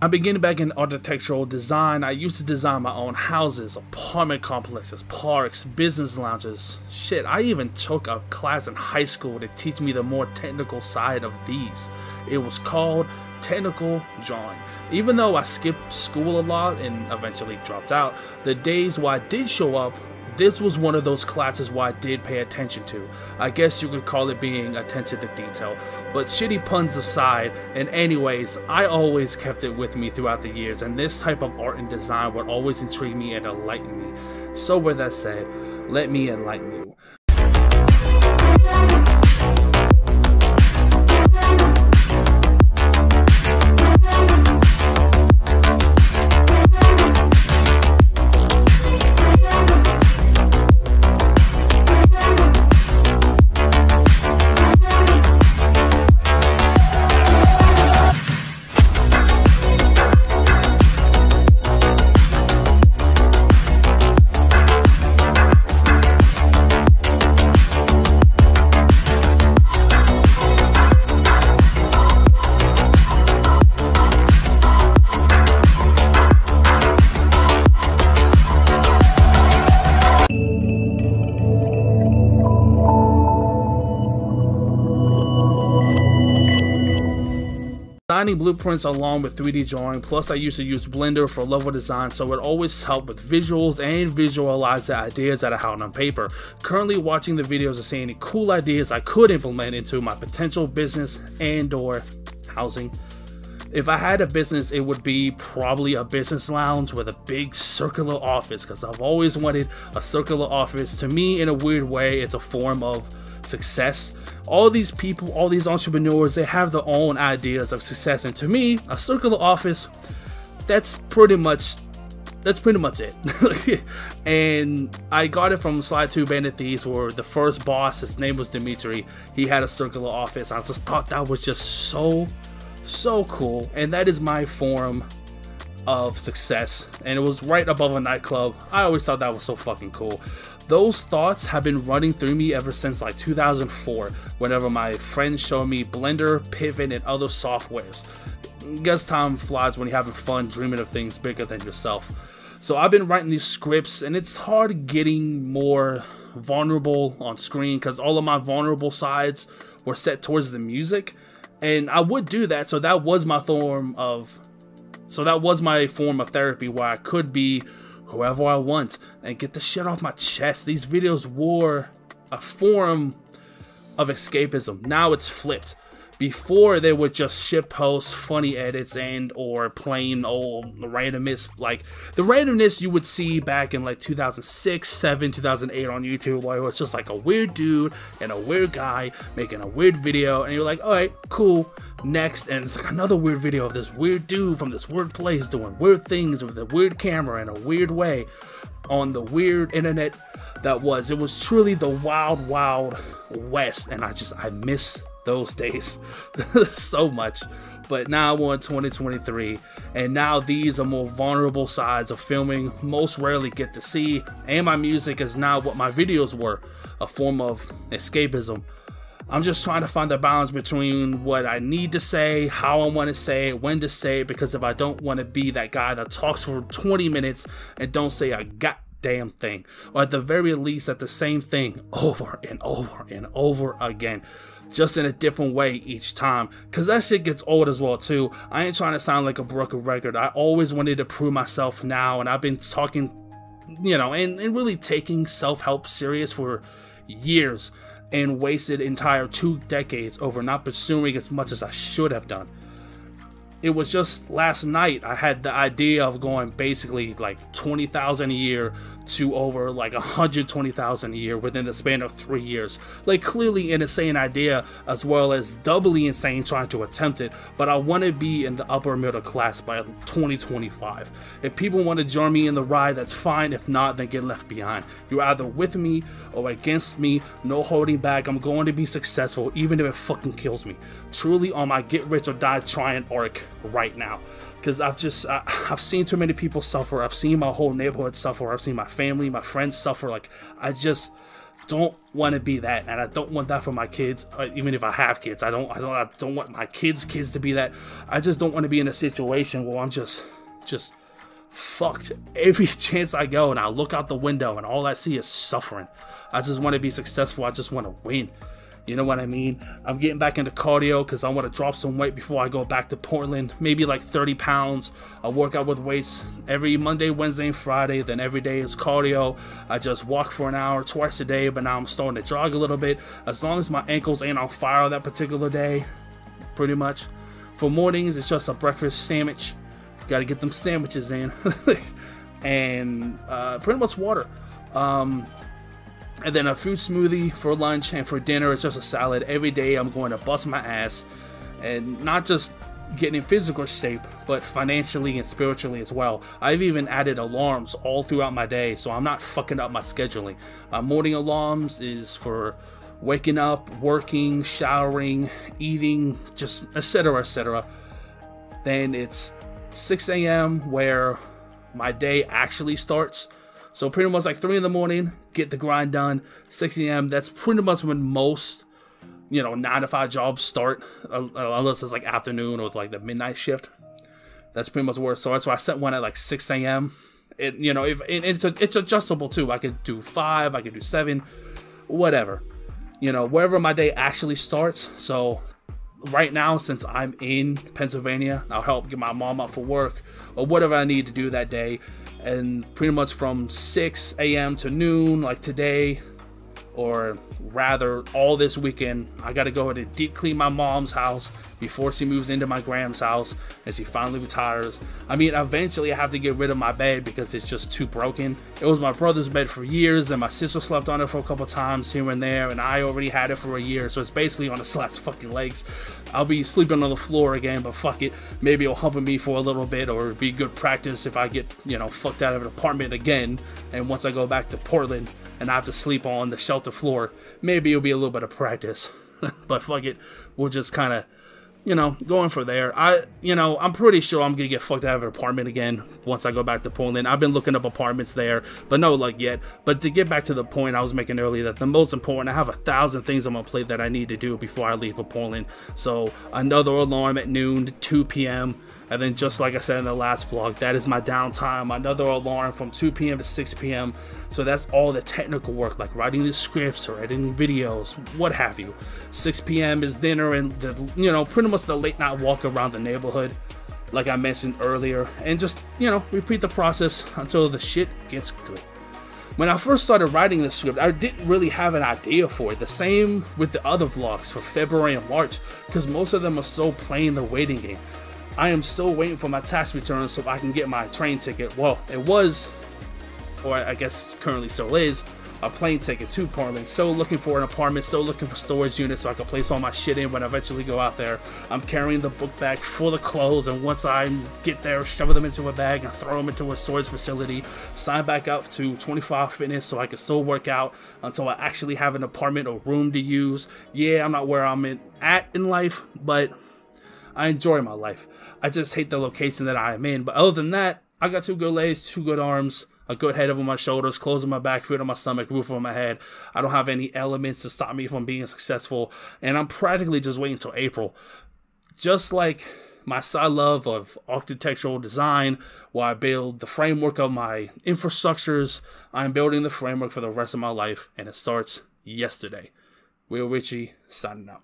I'm beginning back in architectural design. I used to design my own houses, apartment complexes, parks, business lounges. Shit, I even took a class in high school to teach me the more technical side of these. It was called technical drawing. Even though I skipped school a lot and eventually dropped out, the days where I did show up, this was one of those classes where I did pay attention to. I guess you could call it being attention to detail. But shitty puns aside, and anyways, I always kept it with me throughout the years, and this type of art and design would always intrigue me and enlighten me. So with that said, let me enlighten you. Designing blueprints along with 3D drawing, plus I used to use Blender for level design, so it always helped with visuals and visualize the ideas that I had on paper. Currently watching the videos to see any cool ideas I could implement into my potential business and/or housing. If I had a business, it would be probably a business lounge with a big circular office, because I've always wanted a circular office. To me, in a weird way, it's a form of success. All these people, all these entrepreneurs, they have their own ideas of success, and to me, a circular office, that's pretty much it. And I got it from Sly 2 Bandit Thieves, where the first boss, his name was Dimitri, he had a circular office. I just thought that was just so cool, and that is my form of success, and it was right above a nightclub. I always thought that was so fucking cool. Those thoughts have been running through me ever since like 2004, whenever my friends showed me Blender, Pivot, and other softwares. Guess time flies when you're having fun dreaming of things bigger than yourself. So I've been writing these scripts, and it's hard getting more vulnerable on screen because all of my vulnerable sides were set towards the music, and I would do that. So that was my form of therapy, where I could be whoever I want and get the shit off my chest. These videos were a form of escapism. Now it's flipped. Before, they were just shit posts, funny edits, and or plain old randomness, like the randomness you would see back in like 2006, 7, 2008 on YouTube, where it was just like a weird dude and a weird guy making a weird video, and you're like, alright, cool, next. And it's like another weird video of this weird dude from this weird place doing weird things with a weird camera in a weird way on the weird internet that was. It was truly the wild, wild west, and I miss those days so much. But now we're in 2023, and now these are more vulnerable sides of filming most rarely get to see, and my music is now what my videos were, a form of escapism. I'm just trying to find the balance between what I need to say, how I want to say it, when to say it, because if I don't want to be that guy that talks for 20 minutes and don't say a goddamn thing, or at the very least at the same thing over and over and over again, just in a different way each time, because that shit gets old as well too. I ain't trying to sound like a broken record. I always wanted to prove myself now, and I've been talking, you know, and really taking self-help serious for years, and wasted entire 2 decades over not pursuing as much as I should have done. It was just last night I had the idea of going basically like 20,000 a year to over like 120,000 a year within the span of 3 years. Like, clearly an insane idea, as well as doubly insane trying to attempt it, but I want to be in the upper middle class by 2025. If people want to join me in the ride, that's fine. If not, then get left behind. You're either with me or against me. No holding back. I'm going to be successful even if it fucking kills me. Truly on my get rich or die trying arc right now, because I've seen too many people suffer. I've seen my whole neighborhood suffer. I've seen my family, my friends suffer. Like, don't want to be that, and I don't want that for my kids. Even if I have kids, I don't want my kids to be that. I just don't want to be in a situation where I'm just fucked every chance I go, and I look out the window and all I see is suffering. I just want to be successful. I just want to win. You know what I mean? I'm getting back into cardio because I want to drop some weight before I go back to Portland. Maybe like 30 pounds. I work out with weights every Monday, Wednesday, and Friday. Then every day is cardio. I just walk for an hour twice a day, but now I'm starting to jog a little bit. As long as my ankles ain't on fire that particular day, pretty much. For mornings, it's just a breakfast sandwich. Got to get them sandwiches in. And pretty much water. And then a fruit smoothie for lunch, and for dinner it's just a salad. Every day I'm going to bust my ass, and not just getting in physical shape, but financially and spiritually as well. I've even added alarms all throughout my day, so I'm not fucking up my scheduling. My morning alarms is for waking up, working, showering, eating, just etc, etc. Then it's 6 a.m. where my day actually starts. So pretty much like 3 in the morning, get the grind done. 6 a.m., that's pretty much when most, 9 to 5 jobs start, unless it's like afternoon or like the midnight shift. That's pretty much where it starts. So I set one at like 6 a.m. It's adjustable too. I could do 5, I could do 7, whatever. Wherever my day actually starts. So right now, since I'm in Pennsylvania, I'll help get my mom up for work or whatever I need to do that day. And pretty much from 6 a.m. to noon, like today, or rather all this weekend, I gotta go ahead and deep clean my mom's house before she moves into my Gram's house and she finally retires. I mean, eventually I have to get rid of my bed because it's just too broken. It was my brother's bed for years, and my sister slept on it for a couple times here and there, and I already had it for a year, so it's basically on its last fucking legs. I'll be sleeping on the floor again, but fuck it. Maybe it'll hump me for a little bit, or it'll be good practice if I get, fucked out of an apartment again, and once I go back to Portland and I have to sleep on the shelter floor, maybe it'll be a little bit of practice. But fuck it, we'll just kind of, going for there. I'm pretty sure I'm gonna get fucked out of an apartment again once I go back to Portland. I've been looking up apartments there, but no luck yet. But to get back to the point I was making earlier, that the most important, I have 1,000 things on my plate that I need to do before I leave for Portland. So another alarm at noon to 2 p.m. And then, just like I said in the last vlog, that is my downtime. Another alarm from 2 p.m. to 6 p.m. So that's all the technical work, like writing the scripts or editing videos, what have you. 6 p.m. is dinner and pretty much the late night walk around the neighborhood, like I mentioned earlier. And just, repeat the process until the shit gets good. When I first started writing the script, I didn't really have an idea for it. The same with the other vlogs for February and March, because most of them are still playing the waiting game. I am still waiting for my tax return so I can get my train ticket. Well, it was, or I guess currently still is, a plane ticket to Portland. Still looking for an apartment, still looking for storage units so I can place all my shit in when I eventually go out there. I'm carrying the book bag full of clothes, and once I get there, shove them into a bag and throw them into a storage facility. Sign back up to 25 Fitness so I can still work out until I actually have an apartment or room to use. Yeah, I'm not where I'm at in life, but I enjoy my life. I just hate the location that I am in. But other than that, I got 2 good legs, 2 good arms, a good head over my shoulders, clothes on my back, food on my stomach, roof over my head. I don't have any elements to stop me from being successful. And I'm practically just waiting until April. Just like my side love of architectural design, where I build the framework of my infrastructures, I'm building the framework for the rest of my life. And it starts yesterday. Will Richie, signing out.